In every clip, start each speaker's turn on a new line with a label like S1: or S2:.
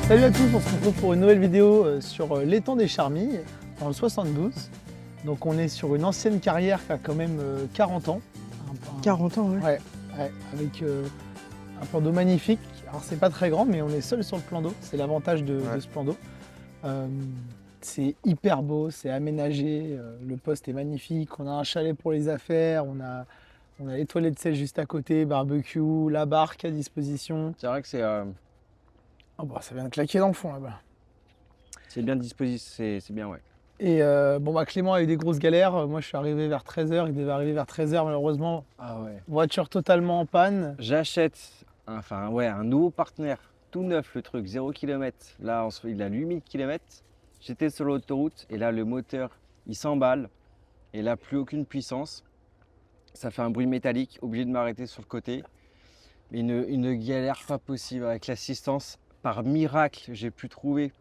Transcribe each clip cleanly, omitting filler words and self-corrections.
S1: Salut à tous, on se retrouve pour une nouvelle vidéo sur l'étang des Charmilles, dans le 72. Donc on est sur une ancienne carrière qui a quand même 40 ans.
S2: 40 ans, ouais.
S1: Ouais, avec un plan d'eau magnifique. Alors c'est pas très grand, mais on est seul sur le plan d'eau. C'est l'avantage de ce plan d'eau. C'est hyper beau, c'est aménagé, le poste est magnifique. On a un chalet pour les affaires, on a les toilettes de sel juste à côté, barbecue, la barque à disposition.
S3: C'est vrai que c'est
S1: Oh bah, ça vient de claquer dans le fond là-bas.
S3: bien disposé, c'est bien, ouais.
S1: Et Clément a eu des grosses galères. Moi je suis arrivé vers 13h, il devait arriver vers 13h malheureusement.
S3: Ah ouais.
S1: Voiture totalement en panne.
S3: J'achète un nouveau partenaire, tout neuf le truc, 0 km. Là, il a 8000 km. J'étais sur l'autoroute et là, le moteur, il s'emballe et là, plus aucune puissance. Ça fait un bruit métallique, obligé de m'arrêter sur le côté. Une galère pas possible avec l'assistance. Par miracle, j'ai pu trouver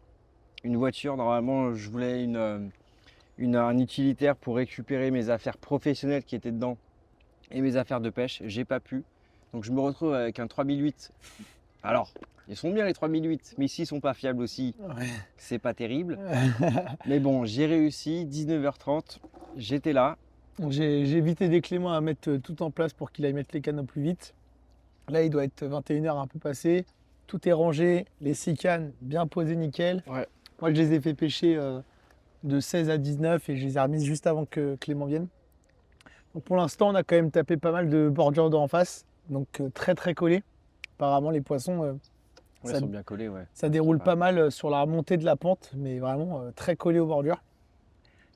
S3: une voiture. Normalement, je voulais un utilitaire pour récupérer mes affaires professionnelles qui étaient dedans et mes affaires de pêche. J'ai pas pu. Donc je me retrouve avec un 3008. Alors, ils sont bien les 3008, mais ici ils sont pas fiables aussi.
S1: Ouais.
S3: C'est pas terrible. Mais bon, j'ai réussi. 19h30, j'étais là.
S1: J'ai évité des Clément à mettre tout en place pour qu'il aille mettre les cannes au plus vite. Là, il doit être 21h un peu passé. Tout est rangé, les 6 cannes bien posées, nickel.
S3: Ouais.
S1: Moi, je les ai fait pêcher de 16 à 19 et je les ai remises juste avant que Clément vienne. Donc pour l'instant, on a quand même tapé pas mal de bordures d'eau en face. Donc très très collé. Apparemment, les poissons,
S3: Ils sont bien collés, ouais.
S1: ça déroule
S3: Ouais.
S1: pas mal sur la montée de la pente, mais vraiment très collé aux bordures.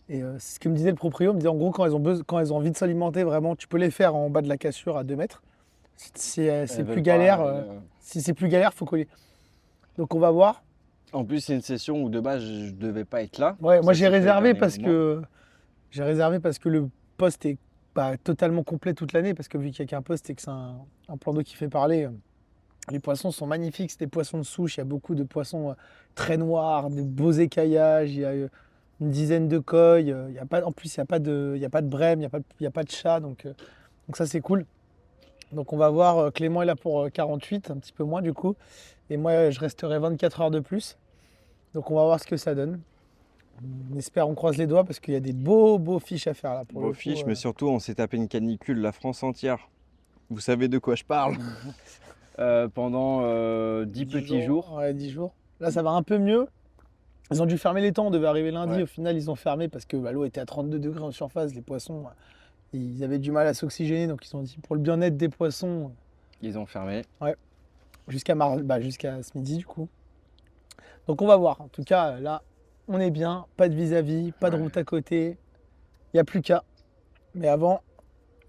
S1: Et c'est ce que me disait le proprio. Il me dit en gros, quand elles ont envie de s'alimenter, vraiment, tu peux les faire en bas de la cassure à 2 mètres. Si c'est plus galère, si c'est plus galère, faut coller. Donc on va voir.
S3: En plus, c'est une session où de base, je devais pas être là.
S1: Ouais, moi
S3: Ça
S1: j'ai
S3: s'est fait
S1: réservé
S3: au dernier
S1: parce
S3: moment.
S1: que le poste est pas totalement complet toute l'année, parce que vu qu'il n'y a qu'un poste et que c'est un plan d'eau qui fait parler, les poissons sont magnifiques, c'est des poissons de souche, il y a beaucoup de poissons très noirs, de beaux écaillages, il y a une dizaine de coilles, il y a pas, en plus il n'y a pas de brème, il n'y a pas de chat, donc ça c'est cool. Donc on va voir, Clément est là pour 48, un petit peu moins du coup, et moi je resterai 24 heures de plus. Donc on va voir ce que ça donne. On espère, on croise les doigts parce qu'il y a des beaux fiches à faire là. Pour
S3: Beau
S1: le coup,
S3: fiche, mais surtout, on s'est tapé une canicule, la France entière. Vous savez de quoi je parle. Pendant 10 petits jours.
S1: Ouais, 10 jours. Là ça va un peu mieux. Ils ont dû fermer les temps, on devait arriver lundi.
S3: Ouais.
S1: Au final ils ont fermé parce que l'eau était à 32 degrés en surface. Les poissons, ils avaient du mal à s'oxygéner. Donc ils ont dit pour le bien-être des poissons,
S3: Ils ont fermé.
S1: jusqu'à ce midi du coup. Donc on va voir. En tout cas là on est bien, pas de vis-à-vis, pas de
S3: Ouais.
S1: route à côté. Il n'y a plus qu'à. Mais avant,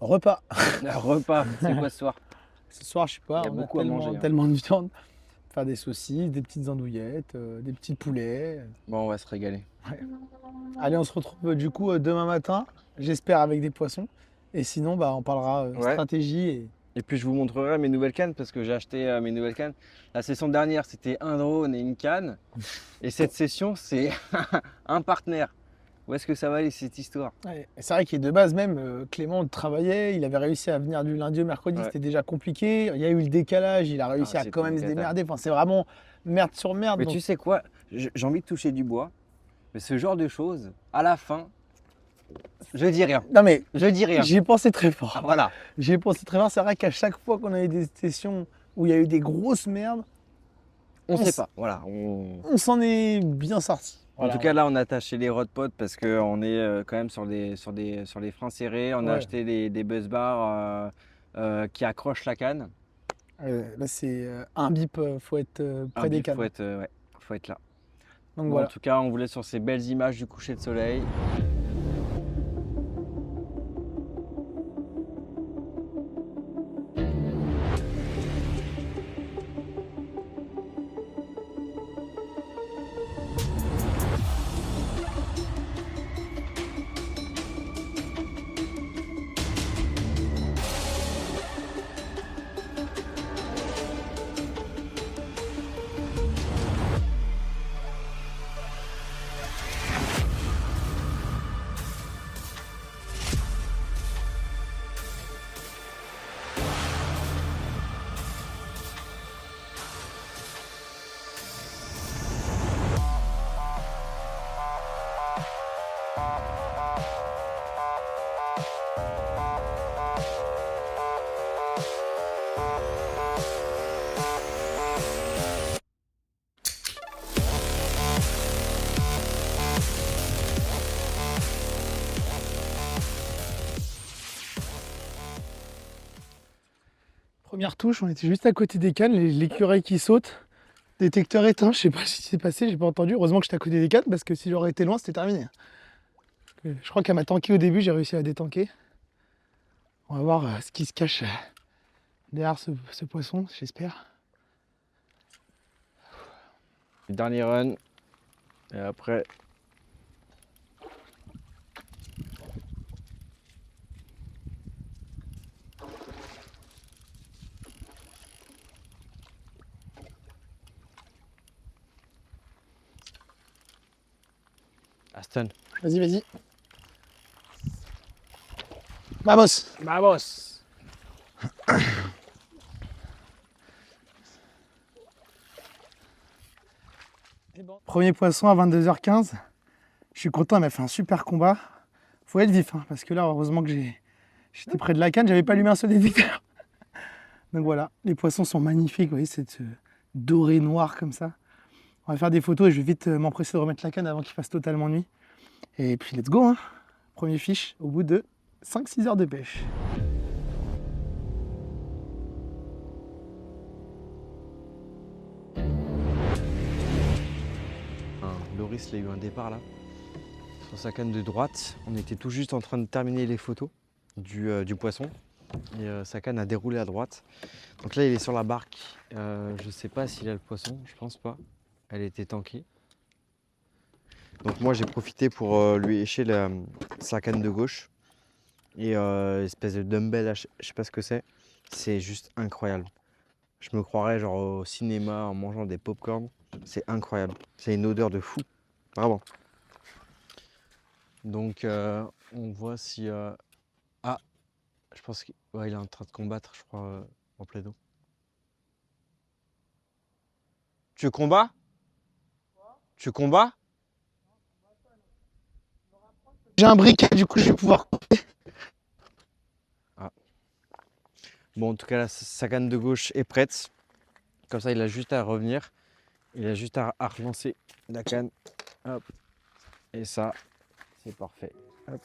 S1: repas.
S3: Un repas, c'est quoi ce soir?
S1: Ce soir, je sais pas,
S3: Il y a
S1: on
S3: beaucoup à manger, hein.
S1: tellement de viande. Faire des saucisses, des petites andouillettes, des petits poulets.
S3: Bon, on va se régaler.
S1: Allez, on se retrouve du coup demain matin, j'espère avec des poissons. Et sinon, on parlera
S3: Ouais.
S1: stratégie.
S3: Et puis je vous montrerai mes nouvelles cannes parce que j'ai acheté mes nouvelles cannes. La session dernière, c'était un drone et une canne. Et cette session, c'est un partenaire. Où est-ce que ça va aller cette histoire?
S1: Ouais. Et c'est vrai qu'il est de base même, Clément travaillait, il avait réussi à venir du lundi au mercredi,
S3: Ouais.
S1: c'était déjà compliqué. Il y a eu le décalage, il a réussi à
S3: c'était
S1: quand même
S3: une
S1: se
S3: cata.
S1: démerder. Enfin, c'est vraiment merde sur merde.
S3: Mais
S1: donc-
S3: tu sais quoi? J'ai envie de toucher du bois. Mais ce genre de choses, à la fin, je dis rien.
S1: Non mais
S3: Je dis rien.
S1: j'y ai pensé très fort.
S3: Ah, voilà.
S1: J'y ai pensé très fort. C'est vrai qu'à chaque fois qu'on a eu des sessions où il y a eu des grosses merdes,
S3: On
S1: On
S3: sait
S1: s-
S3: pas. Voilà.
S1: on s'en est bien sorti.
S3: En tout cas, là, on a attaché les rod pods parce qu'on est quand même sur les freins serrés. On a
S1: Ouais.
S3: acheté des buzz bars qui accrochent la canne.
S1: Là, c'est un bip, faut être près des cannes.
S3: Faut être là.
S1: Donc
S3: Bon,
S1: voilà.
S3: En tout cas, on vous laisse sur ces belles images du coucher de soleil.
S1: Première touche, on était juste à côté des cannes, l'écureuil qui saute. Détecteur éteint, je sais pas ce qui s'est passé, j'ai pas entendu. Heureusement que j'étais à côté des cannes parce que si j'aurais été loin, c'était terminé. Je crois qu'elle m'a tanké au début, j'ai réussi à la détanker. On va voir ce qui se cache derrière ce poisson, j'espère.
S3: Dernier run. Et après. Aston.
S1: Vas-y, vas-y. Vamos!
S3: Vamos!
S1: Premier poisson à 22h15. Je suis content, elle m'a fait un super combat. Faut être vif, hein, parce que là, heureusement que j'étais près de la canne, j'avais pas allumé un seul détecteur. Donc voilà, les poissons sont magnifiques, vous voyez, cette dorée noire comme ça. On va faire des photos et je vais vite m'empresser de remettre la canne avant qu'il fasse totalement nuit. Et puis let's go, hein. Premier fiche au bout de 5-6 heures de pêche.
S3: Loris il a eu un départ là, sur sa canne de droite. On était tout juste en train de terminer les photos du poisson. Et sa canne a déroulé à droite. Donc là il est sur la barque. Je sais pas s'il a le poisson, je pense pas. Elle était tankée. Donc moi j'ai profité pour lui écher sa canne de gauche. Et espèce de dumbbell, là, je sais pas ce que c'est. C'est juste incroyable. Je me croirais genre au cinéma en mangeant des pop-corn. C'est incroyable. C'est une odeur de fou. Vraiment. Donc on voit si... Ah, je pense qu'il est en train de combattre, je crois, en plein eau. Tu combats? Tu combats?
S1: J'ai un briquet, du coup je vais pouvoir couper.
S3: Ah. Bon, en tout cas, là, sa canne de gauche est prête. Comme ça, il a juste à revenir. Il a juste à relancer la canne. Hop. Et ça, c'est parfait. Hop.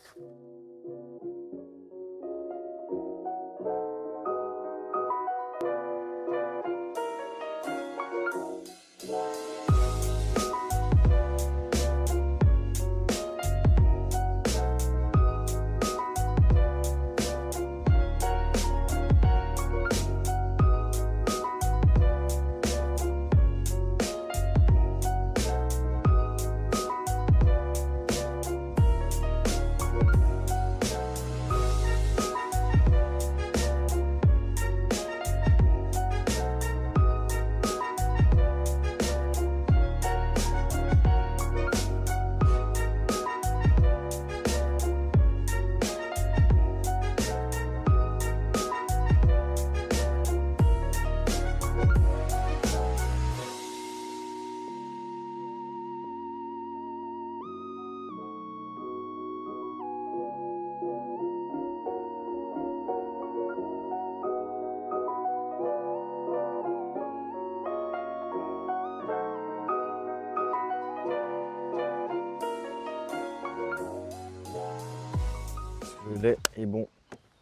S3: Le lait est bon.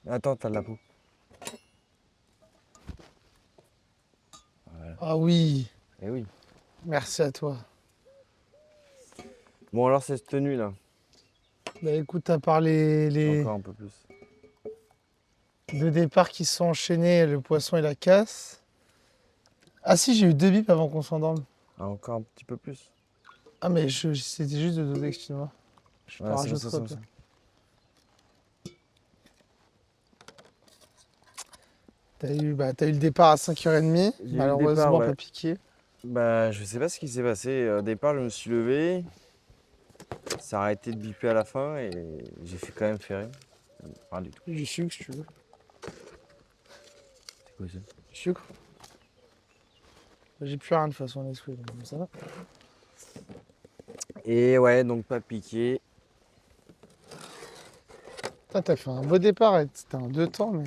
S3: Attends, t'as de la peau. Voilà.
S1: Ah oui,
S3: Eh oui.
S1: merci à toi.
S3: Bon, alors, c'est cette tenue là.
S1: Bah écoute, t'as parlé les
S3: Encore un peu plus.
S1: deux départs qui se sont enchaînés, le poisson et la casse. Ah si, j'ai eu 2 bips avant qu'on s'endorme.
S3: Ah, encore un petit peu plus.
S1: Ah mais c'était juste de doser, excuse-moi. Je
S3: Ouais,
S1: pas
S3: c'est bon,
S1: rajouter
S3: ça,
S1: trop,
S3: ça.
S1: T'as eu le départ à 5h30,
S3: J'ai eu le
S1: malheureusement
S3: départ, ouais.
S1: pas piqué.
S3: Bah, je sais pas ce qui s'est passé. Au départ, je me suis levé. Ça a arrêté de biper à la fin et j'ai fait quand même ferrer. Rien du tout.
S1: Du sucre si tu veux.
S3: C'est quoi ça?
S1: Du sucre. J'ai plus rien de toute façon à l'esprit, donc ça va.
S3: Et ouais, donc pas piqué.
S1: T'as fait un beau départ, c'était en 2 temps, mais...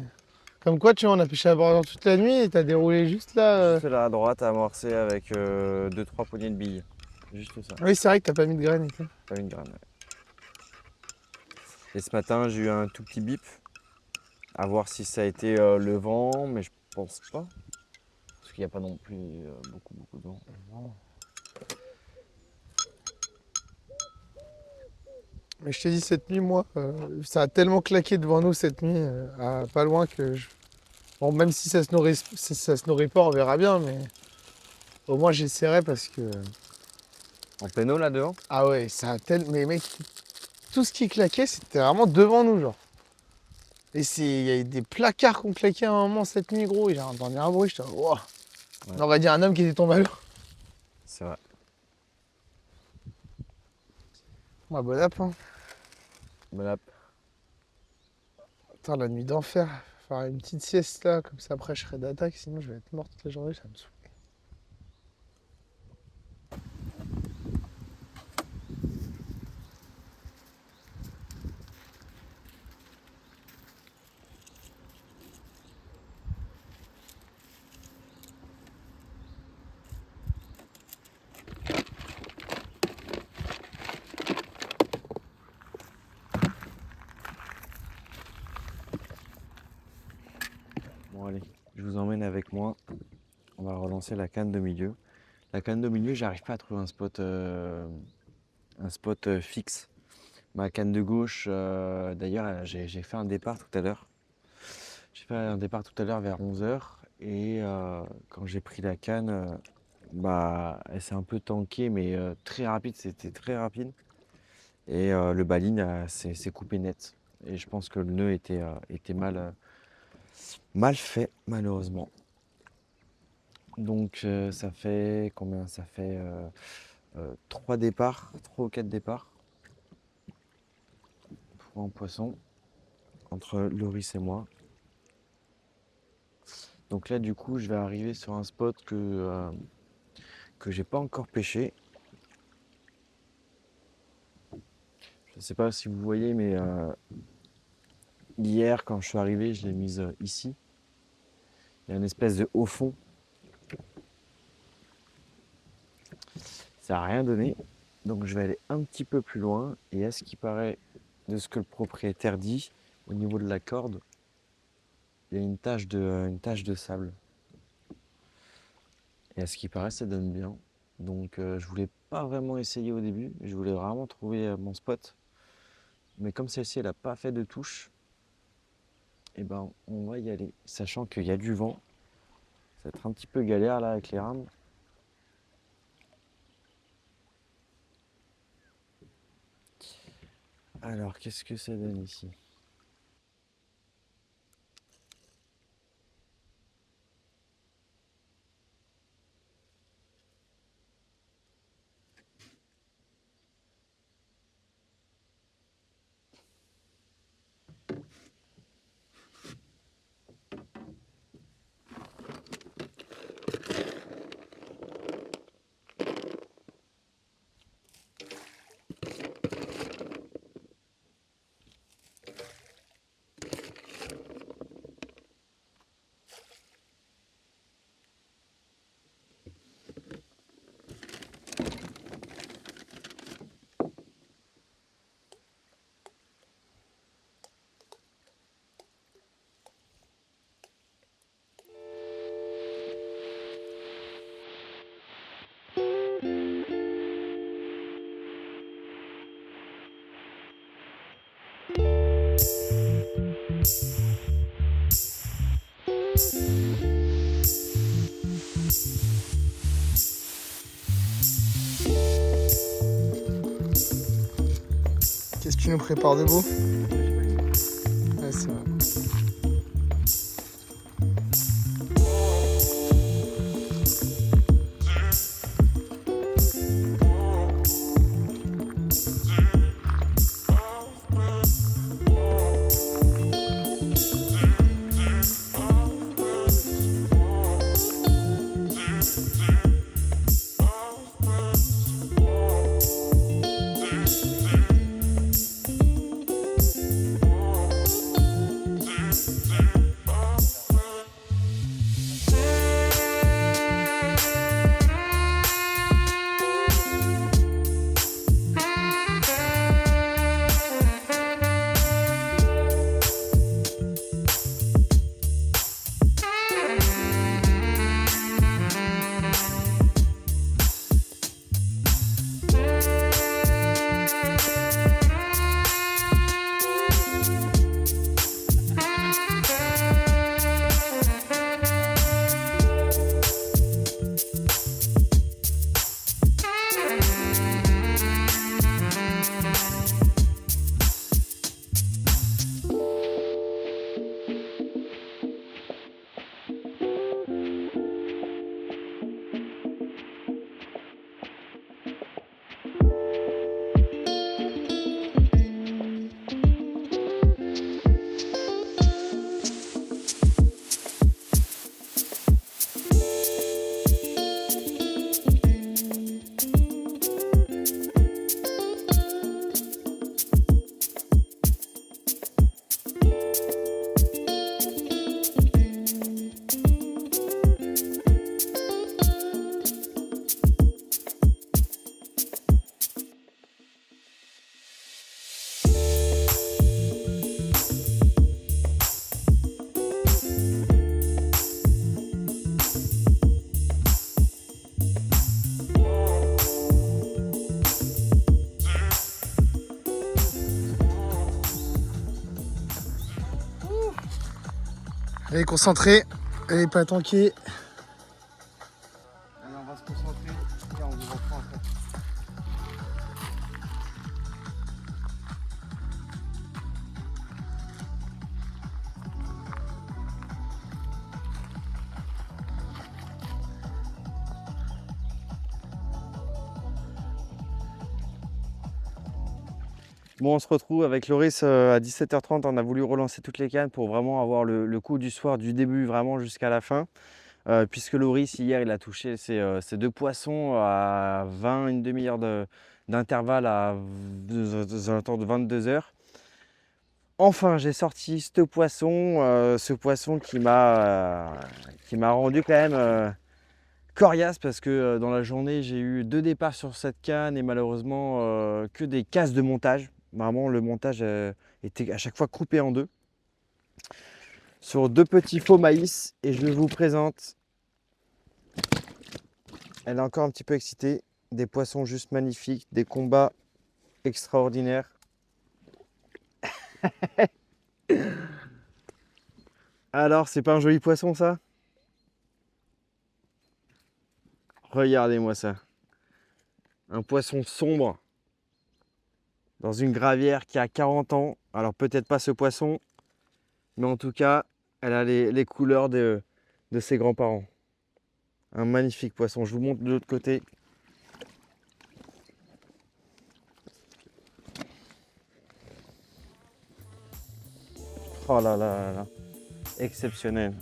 S1: Comme quoi, tu vois, on a pêché à bord toute la nuit et t'as déroulé juste là.
S3: Juste là à droite, amorcé avec 2-3 poignées de billes. Juste ça.
S1: Oui, c'est vrai que t'as pas mis de graines et tout.
S3: Pas une graine. Ouais. Et ce matin, j'ai eu un tout petit bip. À voir si ça a été le vent, mais je pense pas. Parce qu'il n'y a pas non plus beaucoup de vent.
S1: Non. Mais je t'ai dit, cette nuit, moi, ça a tellement claqué devant nous cette nuit, à pas loin que bon, même si ça se nourrit pas, on verra bien, mais au moins j'essaierai parce que.
S3: En péno là devant?
S1: Ah ouais, ça a tellement. Mais mec, tout ce qui claquait, c'était vraiment devant nous, genre. Et il y a des placards qui ont claqué à un moment cette nuit, gros. Et j'ai entendu un bruit, j'étais. Wow.
S3: Ouais.
S1: On aurait dit un homme qui était tombé à l'eau.
S3: C'est vrai.
S1: Ouais, bon app, hein.
S3: Voilà.
S1: Putain, la nuit d'enfer. Faire une petite sieste là, comme ça après je serai d'attaque, sinon je vais être mort toute la journée, ça me saoule.
S3: Bon allez, je vous emmène avec moi. On va relancer la canne de milieu. La canne de milieu, j'arrive pas à trouver un spot fixe. Ma canne de gauche, d'ailleurs, j'ai fait un départ tout à l'heure. J'ai fait un départ tout à l'heure vers 11h et quand j'ai pris la canne, bah, elle s'est un peu tankée, mais très rapide, c'était très rapide. Et le baline s'est coupé net. Et je pense que le nœud était mal fait, malheureusement. Donc ça fait combien? Ça fait 3 départs, 3 ou 4 départs pour un poisson entre Loris et moi. Donc là du coup je vais arriver sur un spot que j'ai pas encore pêché. Je ne sais pas si vous voyez, mais hier quand je suis arrivé, je l'ai mise ici. Il y a une espèce de haut fond. Ça n'a rien donné. Donc je vais aller un petit peu plus loin. Et à ce qui paraît de ce que le propriétaire dit, au niveau de la corde, il y a une tache de sable. Et à ce qui paraît, ça donne bien. Donc je voulais pas vraiment essayer au début. Je voulais vraiment trouver mon spot. Mais comme celle-ci, elle n'a pas fait de touche, et ben on va y aller. Sachant qu'il y a du vent. Ça va être un petit peu galère là avec les rames. Alors, qu'est-ce que ça donne ici?
S1: Qu'est-ce que tu nous prépares de beau? Ouais, c'est vrai. Allez, concentré. Allez, pas tanker.
S3: Allez, on va se concentrer. Tiens, on vous reprend après. Bon, on se retrouve avec Loris à 17h30. On a voulu relancer toutes les cannes pour vraiment avoir le coup du soir, du début vraiment jusqu'à la fin. Puisque Loris, hier, il a touché ses 2 poissons à 20, une demi-heure d'intervalle aux alentours de 22h. Enfin, j'ai sorti ce poisson qui m'a rendu quand même coriace parce que dans la journée, j'ai eu 2 départs sur cette canne et malheureusement que des casses de montage. Vraiment, le montage était à chaque fois coupé en 2. Sur 2 petits faux maïs et je vous présente. Elle est encore un petit peu excitée. Des poissons juste magnifiques, des combats extraordinaires. Alors, c'est pas un joli poisson ça? Regardez-moi ça. Un poisson sombre dans une gravière qui a 40 ans. Alors peut-être pas ce poisson, mais en tout cas, elle a les couleurs de ses grands-parents. Un magnifique poisson. Je vous montre de l'autre côté. Oh là là là là. Exceptionnel.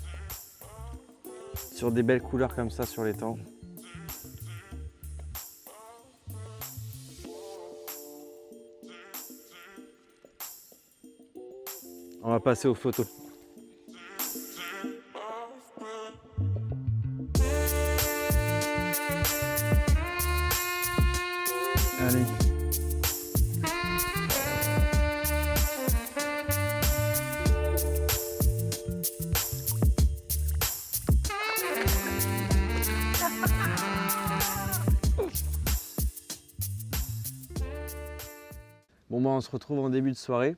S3: Sur des belles couleurs comme ça sur les temps. On va passer aux photos. Allez. Bon bah on se retrouve en début de soirée.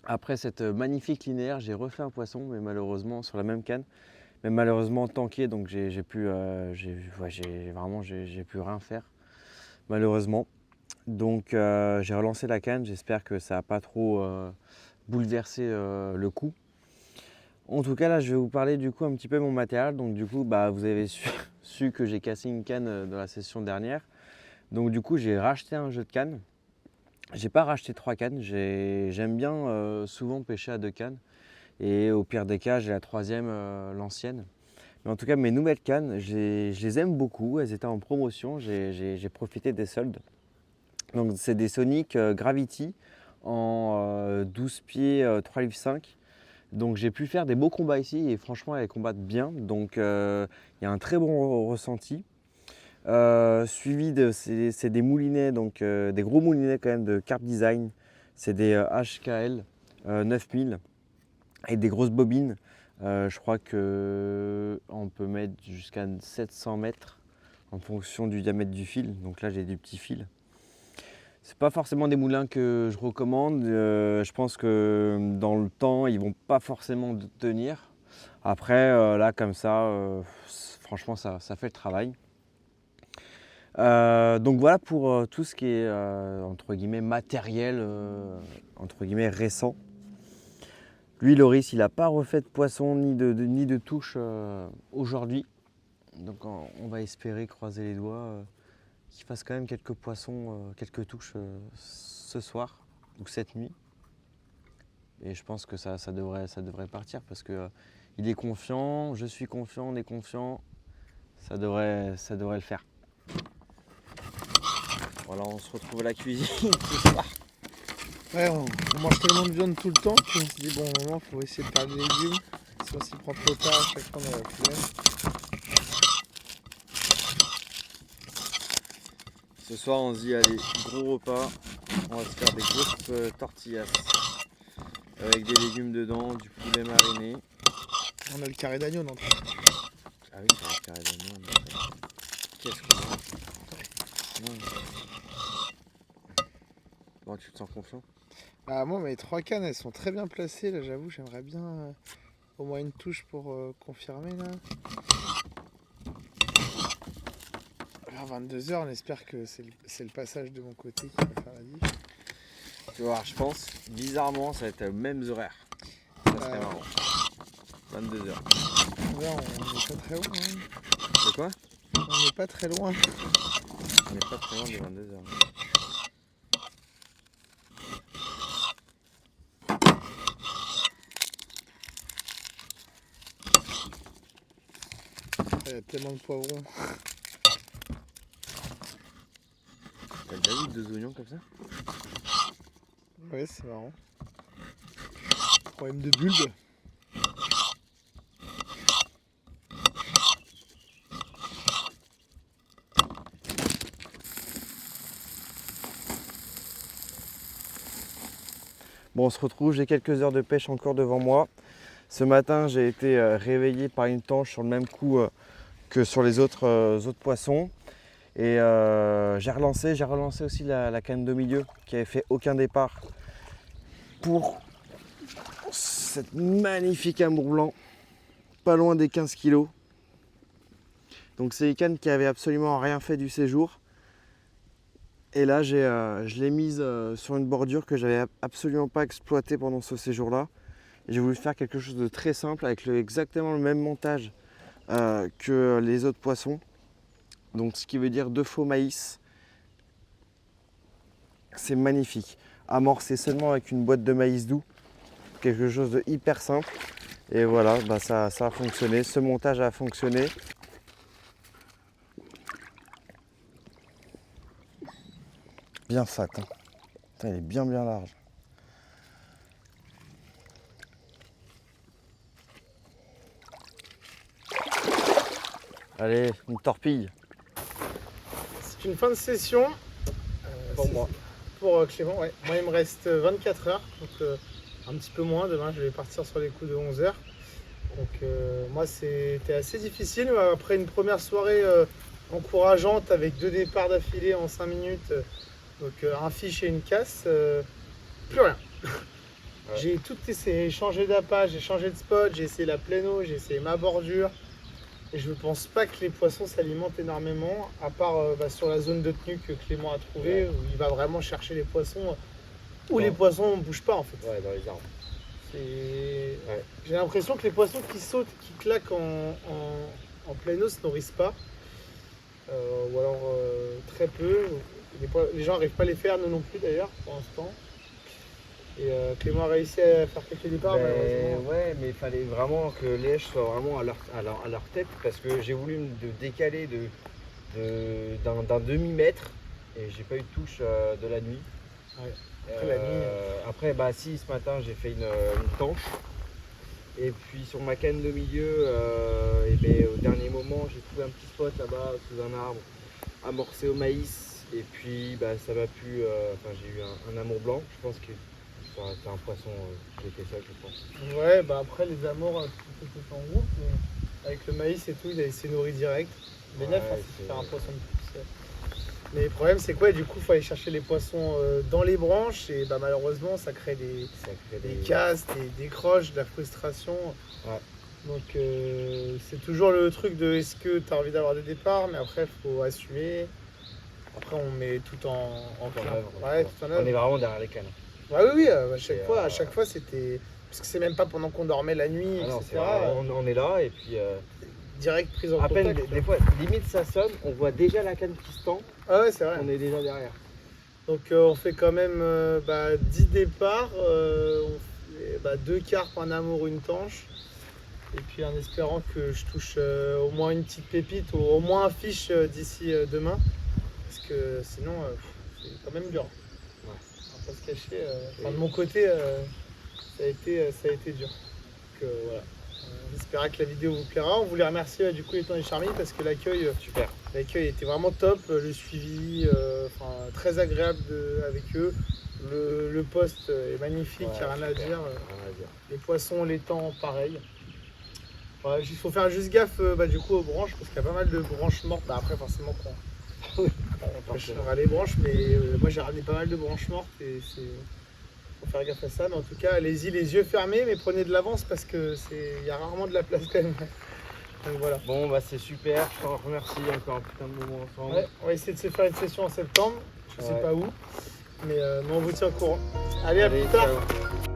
S3: Après cette magnifique linéaire, j'ai refait un poisson, mais malheureusement sur la même canne, mais malheureusement tanké, donc j'ai pu rien faire malheureusement. Donc j'ai relancé la canne, j'espère que ça n'a pas trop bouleversé le coup. En tout cas là je vais vous parler du coup un petit peu de mon matériel. Donc du coup bah, vous avez su que j'ai cassé une canne dans la session dernière. Donc du coup j'ai racheté un jeu de canne. J'ai pas racheté 3 cannes, j'aime bien souvent pêcher à 2 cannes. Et au pire des cas j'ai la 3e, l'ancienne. Mais en tout cas mes nouvelles cannes, je les aime beaucoup, elles étaient en promotion, j'ai profité des soldes. Donc c'est des Sonic Gravity en 12 pieds 3 livres 5. Donc j'ai pu faire des beaux combats ici et franchement elles combattent bien. Donc il y a un très bon ressenti. Suivi de c'est des moulinets, donc des gros moulinets quand même de Carp Design. C'est des HKL 9000 et des grosses bobines. Je crois qu'on peut mettre jusqu'à 700 mètres en fonction du diamètre du fil. Donc là j'ai du petit fil. C'est pas forcément des moulins que je recommande. Je pense que dans le temps, ils vont pas forcément tenir. Après, là, comme ça, franchement, ça fait le travail. Donc voilà pour tout ce qui est entre guillemets matériel, entre guillemets récent. Lui, Loris, il n'a pas refait de poisson ni de touche aujourd'hui. Donc on va espérer croiser les doigts. Qu'il fasse quand même quelques poissons, quelques touches ce soir ou cette nuit. Et je pense que ça devrait partir parce que il est confiant, je suis confiant, on est confiant. Ça devrait le faire. Voilà, on se retrouve à la cuisine ce soir.
S1: Ouais, on mange tellement de viande tout le temps qu'on se dit bon, au moment, faut essayer de faire des légumes. Si on s'y prend trop tard, à chaque fois on a la flemme.
S3: Ce soir, on se dit, allez, gros repas, on va se faire des grosses tortillas avec des légumes dedans, du poulet mariné.
S1: On a le carré d'agneau, non?
S3: Ah oui, c'est le carré d'agneau. Qu'est-ce qu'on a? Bon, tu te sens confiant?
S1: Bah, moi, mes 3 cannes, elles sont très bien placées. Là, j'avoue, j'aimerais bien Au moins une touche pour confirmer là. Alors 22h, on espère que c'est le passage de mon côté qui va faire la diff.
S3: Tu vois, je pense, bizarrement, ça va être les mêmes horaires. Ça serait marrant. 22h.
S1: Là, on n'est pas très loin. Hein.
S3: C'est quoi?
S1: On n'est pas très loin.
S3: On n'est pas très loin des 22h.
S1: Il y a tellement de poivrons.
S3: T'as déjà vu 2 oignons comme ça?
S1: Ouais, c'est marrant. Problème de bulbe.
S3: Bon, on se retrouve, j'ai quelques heures de pêche encore devant moi. Ce matin, j'ai été réveillé par une tanche sur le même coup que sur les autres poissons. Et j'ai relancé aussi la canne de milieu qui avait fait aucun départ pour cette magnifique amour blanc, pas loin des 15 kg. Donc c'est une canne qui avait absolument rien fait du séjour. Et là, je l'ai mise sur une bordure que j'avais absolument pas exploitée pendant ce séjour-là. J'ai voulu faire quelque chose de très simple avec exactement le même montage que les autres poissons. Donc ce qui veut dire 2 faux maïs. C'est magnifique. Amorcé seulement avec une boîte de maïs doux. Quelque chose de hyper simple. Et voilà, bah ça a fonctionné. Ce montage a fonctionné. Bien fat. Hein. Putain, il est bien large. Allez, une torpille.
S1: C'est une fin de session.
S3: Pour moi.
S1: Pour Clément, ouais. Moi, il me reste 24 heures. Donc un petit peu moins. Demain, je vais partir sur les coups de 11 heures. Donc moi, c'était assez difficile. Après une première soirée encourageante avec 2 départs d'affilée en 5 minutes. Donc un fiche et une casse, plus rien. Ouais. J'ai tout essayé, j'ai changé d'appât, j'ai changé de spot, j'ai essayé la pleine eau, j'ai essayé ma bordure. Et je ne pense pas que les poissons s'alimentent énormément, à part sur la zone de tenue que Clément a trouvée, ouais. Où il va vraiment chercher les poissons, où les poissons ne bougent pas en fait.
S3: Ouais, dans les arbres.
S1: Ouais. J'ai l'impression que les poissons qui sautent, qui claquent en pleine eau ne se nourrissent pas. Ou alors très peu. Les gens n'arrivent pas à les faire, nous non plus d'ailleurs, pour l'instant. Et Clément a réussi à faire quelques départs.
S3: Ouais, mais il fallait vraiment que les lèches soient vraiment à leur tête, parce que j'ai voulu me décaler d'un demi-mètre et j'ai pas eu de touche de la nuit.
S1: Ouais. Après la nuit.
S3: Après, bah si, ce matin j'ai fait une tanche. Et puis sur ma canne de milieu, au dernier moment, j'ai trouvé un petit spot là-bas sous un arbre, amorcé au maïs. Et puis ça m'a plu, j'ai eu un amour blanc. Je pense que c'est un poisson qui était ça, je pense.
S1: Ouais, après les amours, c'était en groupe, mais avec le maïs et tout, il s'est nourri direct. Mais neuf, c'est faire un poisson de plus. Mais le problème, c'est quoi? Du coup, il faut aller chercher les poissons dans les branches et malheureusement, ça crée des casses, des décroches, de la frustration.
S3: Ouais.
S1: Donc, c'est toujours le truc de est-ce que tu as envie d'avoir des départs, mais après, il faut assumer. Après, on met tout en œuvre. Ouais, tout en œuvre.
S3: On est vraiment derrière les cannes.
S1: Ouais, oui, à chaque fois, c'était. Parce que c'est même pas pendant qu'on dormait la nuit,
S3: non,
S1: etc.
S3: On est là et puis.
S1: Direct prise en
S3: contact.
S1: contact.
S3: Des fois, limite ça sonne, on voit déjà la canne qui se tend.
S1: Ah ouais, c'est vrai.
S3: On est déjà derrière.
S1: Donc on fait quand même 10 départs, on fait 2 carpes, un amour, une tanche. Et puis en espérant que je touche au moins une petite pépite ou au moins un fiche d'ici demain. Parce que sinon, c'est quand même dur. Ouais. On va pas se cacher. De mon côté, ça a été dur. Donc voilà. On espéra que la vidéo vous plaira. On voulait remercier du coup les Temps et Charmilles parce que l'accueil était vraiment top. Le suivi, très agréable avec eux. Le poste est magnifique, il n'y a rien à dire. Les poissons, les temps, pareil. Voilà, il faut faire juste gaffe du coup aux branches parce qu'il y a pas mal de branches mortes. Après forcément on pêchera les branches, mais moi j'ai ramené pas mal de branches mortes et faut faire gaffe à ça. Mais en tout cas, allez-y les yeux fermés, mais prenez de l'avance parce que il y a rarement de la place quand même. Donc voilà.
S3: Bon, bah c'est super, je te remercie encore un putain de moment ensemble.
S1: Ouais, on va essayer de se faire une session en septembre, je sais
S3: Ouais.
S1: pas où, mais on vous tient au courant. Allez, à plus tard.
S3: Ciao.